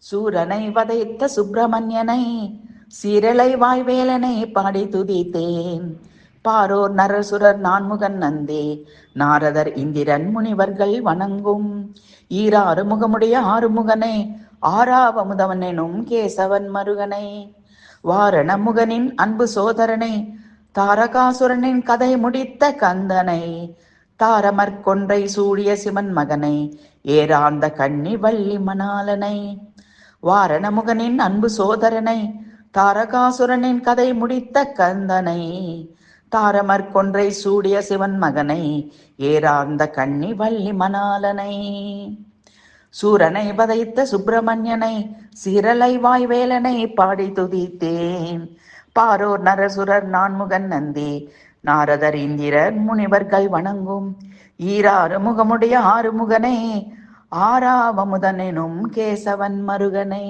சூரனை வதைத்த சுப்பிரமணியனை சீரலை வாய்வேலனை பாடி துதித்தேன். பாரோர் நரசுரர் நான்முகன் நந்தே நாரதர் இந்திரன் முனிவர்கள் வணங்கும் ஈராறு முகமுடைய ஆறுமுகனை ஆறாவமுதவன் எனும் கேசவன் மருகனை வாரண முகனின் அன்பு சோதரனை தாரகாசுரனின் கதை முடித்த கந்தனை தாரமற்கொன்றை சூடிய சிவன் மகனை ஏராந்த கண்ணி வள்ளி மணாலனை வாரணமுகனின் அன்பு சோதரனை தாரகாசுரனின் கதை முடித்த கந்தனை தாரமற்கொன்றை சூடிய சிவன் மகனை ஏரார்ந்த கண்ணி வள்ளி மணாலனை சூரனை வதைத்த சுப்பிரமணியனை சீரலை வாய்வேலனை பாடி துதித்தேன். பாரோர் நரசுரர் நான்முகன் நந்தி நாரதர் இந்திரர் முனிவர்கள் வணங்கும் ஈராறு முகமுடைய ஆறுமுகனை ஆறாவமுதன் எனும் கேசவன் மருகனை